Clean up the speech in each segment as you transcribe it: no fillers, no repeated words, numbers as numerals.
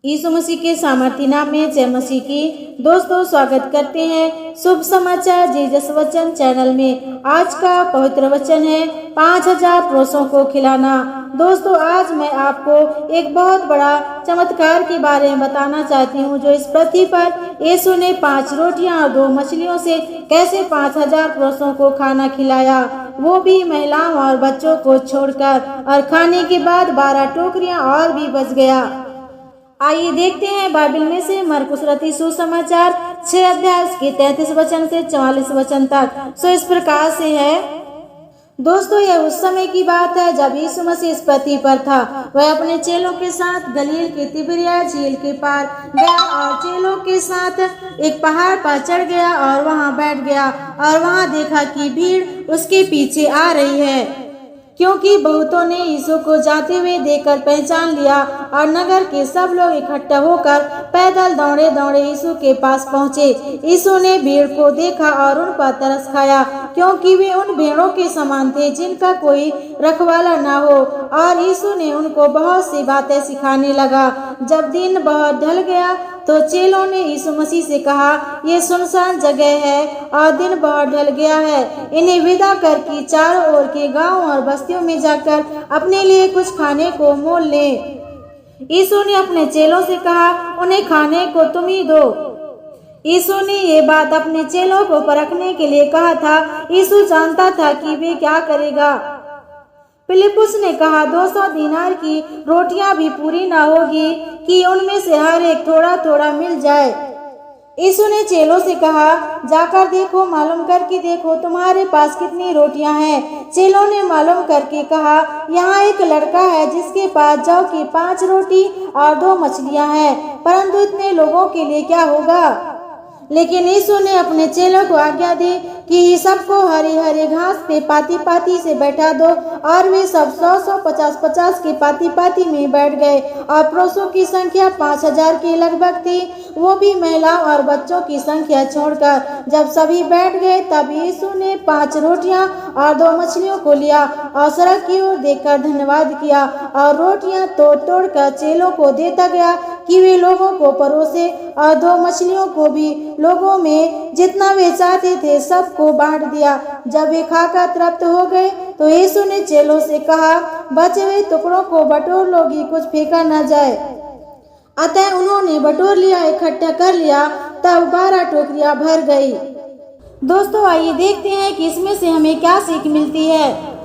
यीशु मसीह के सामर्थ्य नाम में जय मसीह की। दोस्तों, स्वागत करते हैं शुभ समाचार जीसस वचन चैनल में। आज का पवित्र वचन है 5000 पुरुषों को खिलाना। दोस्तों, आज मैं आपको एक बहुत बड़ा चमत्कार के बारे में बताना चाहती हूँ, जो इस पृथ्वी पर यीशु ने 5 रोटियां और 2 मछलियों से कैसे 5000 पुरुषों को खाना खिलाया, वो भी महिलाओं और बच्चों को छोड़कर। और खाने के बाद 12 टोकरियां और भी बच गया। आइए देखते हैं बाइबल में से मरकुस रचित सुसमाचार 6 अध्याय के 33 वचन से 44 वचन तक। सो इस प्रकार से है। दोस्तों, यह उस समय की बात है जब यीशु मसीह इस पृथ्वी पर था। वह अपने चेलों के साथ गलील के तिबिरिया झील के पार गया और चेलों के साथ एक पहाड़ पर चढ़ गया और वहां बैठ गया। और वहां देखा कि भीड़ उसके पीछे आ रही है, क्योंकि बहुतों ने यीशु को जाते हुए देखकर पहचान लिया। और नगर के सब लोग इकट्ठा होकर पैदल दौड़े दौड़े यीशु के पास पहुंचे। यीशु ने भीड़ को देखा और उन पर तरस खाया, क्योंकि वे उन भेड़ों के समान थे जिनका कोई रखवाला न हो। और यीशु ने उनको बहुत सी बातें सिखाने लगा। जब दिन बहुत ढल गया तो चेलों ने यीशु मसीह से कहा, ये सुनसान जगह है और दिन बहुत ढल गया है। इन्हें विदा कर कि चारों ओर के गांव और बस्तियों में जाकर अपने लिए कुछ खाने को मोल ले। यीशु ने अपने चेलों से कहा, उन्हें खाने को तुम ही दो। यीशु ने ये बात अपने चेलों को परखने के लिए कहा था। यीशु जानता था कि वे क्या करेगा। फिलिपुस ने कहा, 200 दीनार की रोटियां भी पूरी न होगी कि उनमें से हर एक थोड़ा थोड़ा मिल जाए। यीशु ने चेलों से कहा, जाकर देखो, मालूम करके देखो तुम्हारे पास कितनी रोटियां हैं। चेलों ने मालूम करके कहा, यहाँ एक लड़का है जिसके पास जौ की 5 रोटी और 2 मछलियां हैं, परंतु इतने लोगों के लिए क्या होगा। लेकिन यीशु ने अपने चेलों को आज्ञा दी कि सबको हरी हरी घास पे पाती पाती से बैठा दो। और वे सब 100 50 के पाती पाती में बैठ गए। और पुरुषों की संख्या 5000 के लगभग थी, वो भी महिलाओं और बच्चों की संख्या छोड़कर। जब सभी बैठ गए तब यीशु ने 5 रोटियां और 2 मछलियों को लिया और सड़क की ओर देखकर धन्यवाद किया और रोटियां तोड़ तोड़ कर चेलों को देता गया कि वे लोगों को परोसे। और 2 मछलियों को भी लोगों में जितना वे चाहते थे सबको बांट दिया। जब वे खाकर तृप्त हो गए तो यीशु ने चेलों से कहा, बचे हुए टुकड़ों को बटोर लोगी, कुछ फेंका न जाए। अतः उन्होंने बटोर लिया, इकट्ठा कर लिया। तब 12 टोकरियां भर गई। दोस्तों, आइए देखते हैं कि इसमें से हमें क्या सीख मिलती है।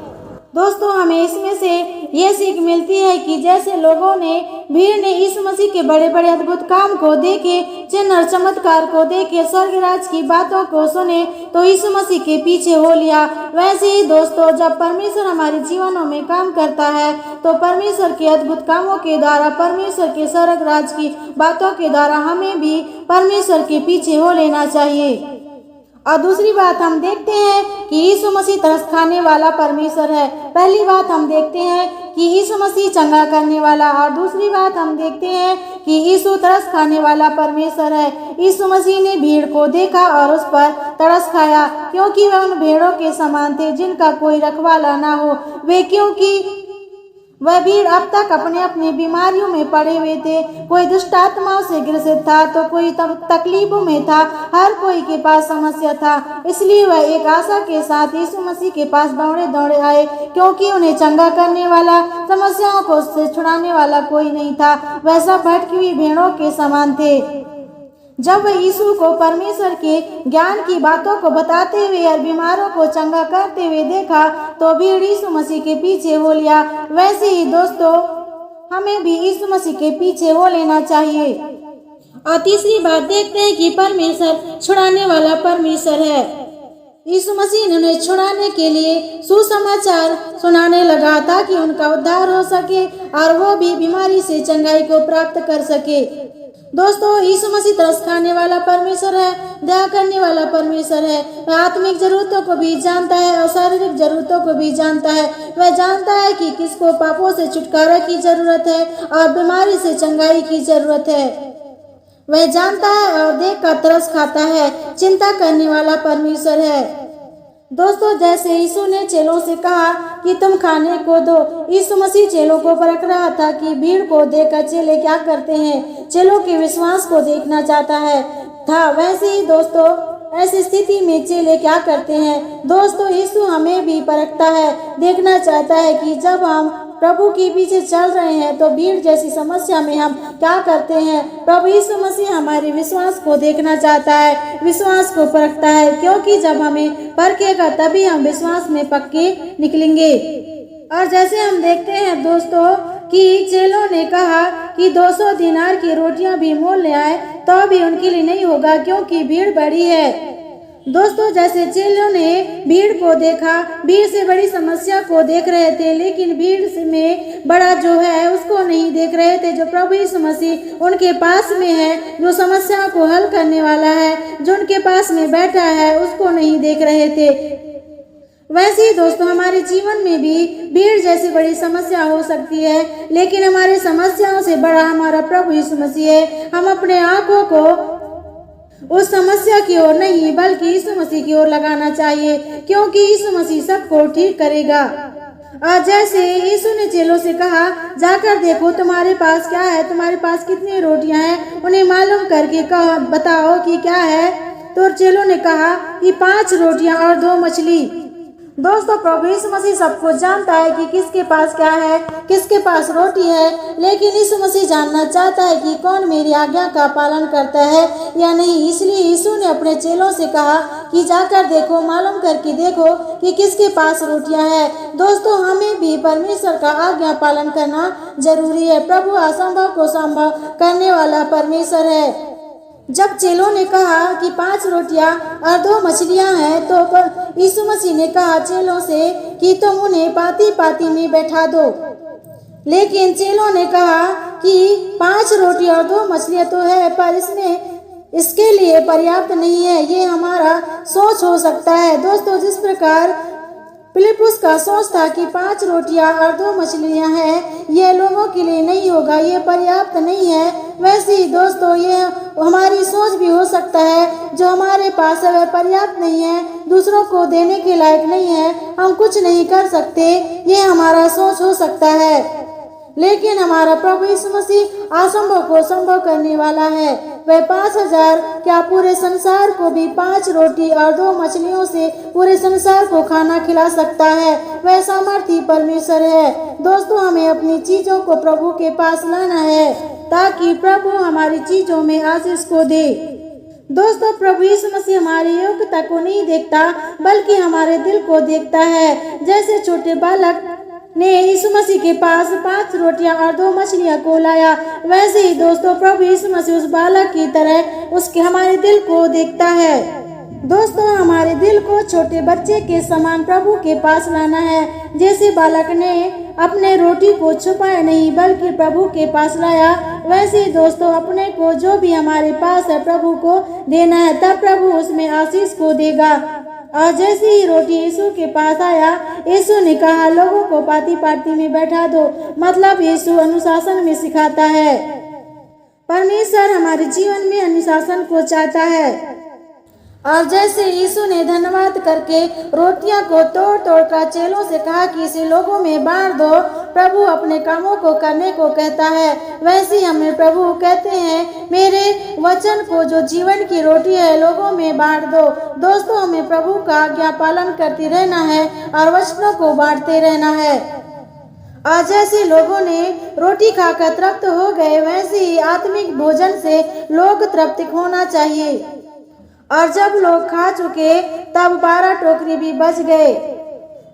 दोस्तों, हमें इसमें से ये सीख मिलती है कि जैसे लोगों ने भीड़ ने यीशु मसीह के बड़े बड़े अद्भुत काम को देखे, चिन्ह और चमत्कार को देखे, स्वर्गराज की बातों को सुने तो यीशु मसीह के पीछे हो लिया, वैसे ही दोस्तों, जब परमेश्वर हमारे जीवनों में काम करता है तो परमेश्वर के अद्भुत कामों के द्वारा, परमेश्वर के स्वर्गराज की बातों के द्वारा हमें भी परमेश्वर के पीछे हो लेना चाहिए। और दूसरी बात हम देखते हैं कि यीशु मसीह तरस खाने वाला परमेश्वर है। पहली बात हम देखते हैं कि यीशु मसीह चंगा करने वाला, और दूसरी बात हम देखते हैं कि यीशु तरस खाने वाला परमेश्वर है। यीशु मसीह ने भीड़ को देखा और उस पर तरस खाया, क्योंकि वे उन भेड़ों के समान थे जिनका कोई रखवाला ना हो। क्योंकि वह भीड़ अब तक अपने अपने बीमारियों में पड़े हुए थे। कोई दुष्ट आत्माओं से ग्रसित था तो कोई तकलीफों में था, हर कोई के पास समस्या था। इसलिए वह एक आशा के साथ यीशु मसीह के पास दौड़े दौड़े आए, क्योंकि उन्हें चंगा करने वाला, समस्याओं को से छुड़ाने वाला कोई नहीं था। वह सब भटकी हुई भेड़ों के समान थे। जब वह यीशु को परमेश्वर के ज्ञान की बातों को बताते हुए और बीमारों को चंगा करते हुए देखा तो भीड़ यीशु मसीह के पीछे हो लिया। वैसे ही दोस्तों, हमें भी यीशु मसीह के पीछे हो लेना चाहिए। और तीसरी बात देखते हैं कि परमेश्वर छुड़ाने वाला परमेश्वर है। यीशु मसीह ने उन्हें छुड़ाने के लिए सुसमाचार सुनाने लगा ताकि उनका उद्धार हो सके और वो भी बीमारी से चंगाई को प्राप्त कर सके। दोस्तों, यीशु मसीह तरस खाने वाला परमेश्वर है, दया करने वाला परमेश्वर है। वह आत्मिक जरूरतों को भी जानता है और शारीरिक जरूरतों को भी जानता है। वह जानता है कि किसको पापों से छुटकारा की जरूरत है और बीमारी से चंगाई की जरूरत है। वह जानता है और देख कर तरस खाता है। चिंता करने वाला परमेश्वर है। दोस्तों, जैसे यीशु ने चेलों से कहा कि तुम खाने को दो, यीशु मसीह चेलों को परख रहा था कि भीड़ को देखकर चेले क्या करते हैं। चेलों के विश्वास को देखना चाहता था। वैसे ही दोस्तों ऐसी स्थिति में चेले क्या करते हैं? दोस्तों यीशु हमें भी परखता है, देखना चाहता है कि जब हम प्रभु के पीछे चल रहे हैं तो भीड़ जैसी समस्या में हम क्या करते हैं। प्रभु यीशु मसीह हमारे विश्वास को देखना चाहता है, विश्वास को परखता है, क्योंकि जब हमें परखेगा तभी हम विश्वास में पक्के निकलेंगे। और जैसे हम देखते हैं दोस्तों कि चेलों ने कहा कि 200 दिनार की रोटियां भी मोल ले आए तो भी उनके लिए नहीं होगा, क्योंकि भीड़ बड़ी है। दोस्तों जैसे चेलों ने भीड़ को देखा, भीड़ से बड़ी समस्या को देख रहे थे, लेकिन भीड़ में बड़ा जो है उसको नहीं देख रहे थे। जो प्रभु यीशु मसीह उनके पास में है, जो समस्या को हल करने वाला है, जो उनके पास में बैठा है, उसको नहीं देख रहे थे। वैसे ही दोस्तों हमारे जीवन में भी भीड़ जैसी बड़ी समस्या हो सकती है, लेकिन हमारी समस्याओं से बड़ा हमारा प्रभु यीशु मसीह है। हम अपने आंखों को उस समस्या की ओर नहीं बल्कि यीशु मसीह की ओर लगाना चाहिए, क्योंकि यीशु मसीह सबको ठीक करेगा। आज जैसे यीशु ने चेलों से कहा, जाकर देखो तुम्हारे पास क्या है, तुम्हारे पास कितनी रोटियां हैं, उन्हें मालूम करके बताओ कि क्या है। तो चेलों ने कहा कि 5 रोटियां और 2 मछली। दोस्तों प्रभु यीशु मसीह सबको जानता है कि किसके पास क्या है, किसके पास रोटी है, लेकिन यीशु मसीह जानना चाहता है कि कौन मेरी आज्ञा का पालन करता है या नहीं। इसलिए यीशु ने अपने चेलों से कहा कि जाकर देखो, मालूम करके देखो कि किसके पास रोटियां हैं। दोस्तों हमें भी परमेश्वर का आज्ञा पालन करना जरूरी है। प्रभु असंभव को संभव करने वाला परमेश्वर है। जब चेलों ने कहा कि 5 रोटियां और 2 मछलियां हैं, तो यीशु मसीह ने कहा चेलों से कि तुम उन्हें पाती पाती में बैठा दो। लेकिन चेलों ने कहा कि 5 रोटी और 2 मछलियां तो है, पर इसके लिए पर्याप्त नहीं है, ये हमारा सोच हो सकता है। दोस्तों जिस प्रकार फिलिपुस का सोच था कि 5 रोटियां और 2 मछलियां हैं, ये लोगों के लिए नहीं होगा, ये पर्याप्त नहीं है, वैसे ही दोस्तों ये हमारी सोच भी हो सकता है। जो हमारे पास है वह पर्याप्त नहीं है, दूसरों को देने के लायक नहीं है, हम कुछ नहीं कर सकते, ये हमारा सोच हो सकता है। लेकिन हमारा प्रभु यीशु मसीह असंभव को संभव करने वाला है। वह 5000 क्या पूरे संसार को भी 5 रोटी और 2 मछलियों से पूरे संसार को खाना खिला सकता है। वह सामर्थी परमेश्वर है। दोस्तों हमें अपनी चीजों को प्रभु के पास लाना है ताकि प्रभु हमारी चीजों में आशीष को दे। दोस्तों प्रभु यीशु मसीह हमारी योग्यता को नहीं देखता बल्कि हमारे दिल को देखता है। जैसे छोटे बालक ने यीशु मसीह के पास 5 रोटियां और 2 मछलियां को लाया, वैसे ही दोस्तों प्रभु यीशु मसीह उस बालक की तरह उसके हमारे दिल को देखता है। दोस्तों हमारे दिल को छोटे बच्चे के समान प्रभु के पास लाना है। जैसे बालक ने अपने रोटी को छुपाया नहीं बल्कि प्रभु के पास लाया, वैसे ही दोस्तों अपने को जो भी हमारे पास है प्रभु को देना है, तब प्रभु उसमें आशीष को देगा। और जैसे ही रोटी यीशु के पास आया, यीशु ने कहा लोगों को पाती पाती में बैठा दो। मतलब यीशु अनुशासन में सिखाता है। परमेश्वर हमारे जीवन में अनुशासन को चाहता है। और जैसे यीशु ने धन्यवाद करके रोटियां को तोड़ तोड़ कर चेलों से कहा कि इसे लोगों में बांट दो, प्रभु अपने कामों को करने को कहता है, वैसे हमें प्रभु कहते हैं मेरे वचन को जो जीवन की रोटी है लोगों में बांट दो। दोस्तों हमें प्रभु का आज्ञा पालन करते रहना है और वचनों को बांटते रहना है। आज जैसे लोगों ने रोटी खाकर तृप्त हो गए, वैसे ही आत्मिक भोजन से लोग तृप्त होना चाहिए। और जब लोग खा चुके तब 12 टोकरी भी बच गए।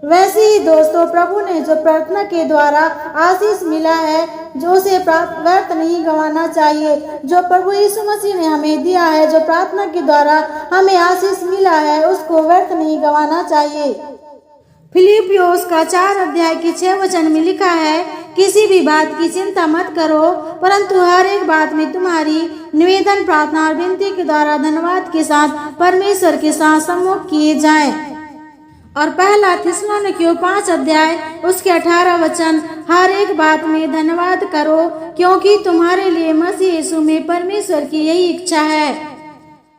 वैसे ही दोस्तों प्रभु ने जो प्रार्थना के द्वारा आशीष मिला है, जो उसे व्यर्थ नहीं गंवाना चाहिए। जो प्रभु यीशु मसीह ने हमें दिया है, जो प्रार्थना के द्वारा हमें आशीष मिला है, उसको व्यर्थ नहीं गंवाना चाहिए। फिलिपियोस का 4 अध्याय के 6 वचन में लिखा है, किसी भी बात की चिंता मत करो, परंतु हर एक बात में तुम्हारी निवेदन प्रार्थना और विनती के द्वारा धन्यवाद के साथ परमेश्वर के साथ सम्मुख किए जाएं। और पहला थिस्सलुनीकियों 5 अध्याय उसके 18 वचन, हर एक बात में धन्यवाद करो क्योंकि तुम्हारे लिए मसीह यीशु में परमेश्वर की यही इच्छा है।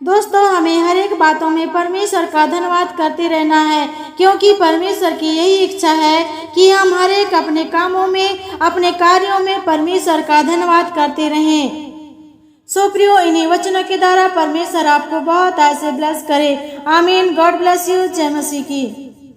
दोस्तों हमें हर एक बातों में परमेश्वर का धन्यवाद करते रहना है, क्योंकि परमेश्वर की यही इच्छा है कि हम हर एक अपने कामों में, अपने कार्यों में परमेश्वर का धन्यवाद करते रहें। सो प्रियो, इन्हीं वचनों के द्वारा परमेश्वर आपको बहुत ऐसे ब्लेस करे। आमीन। God bless you. जय मसीह की।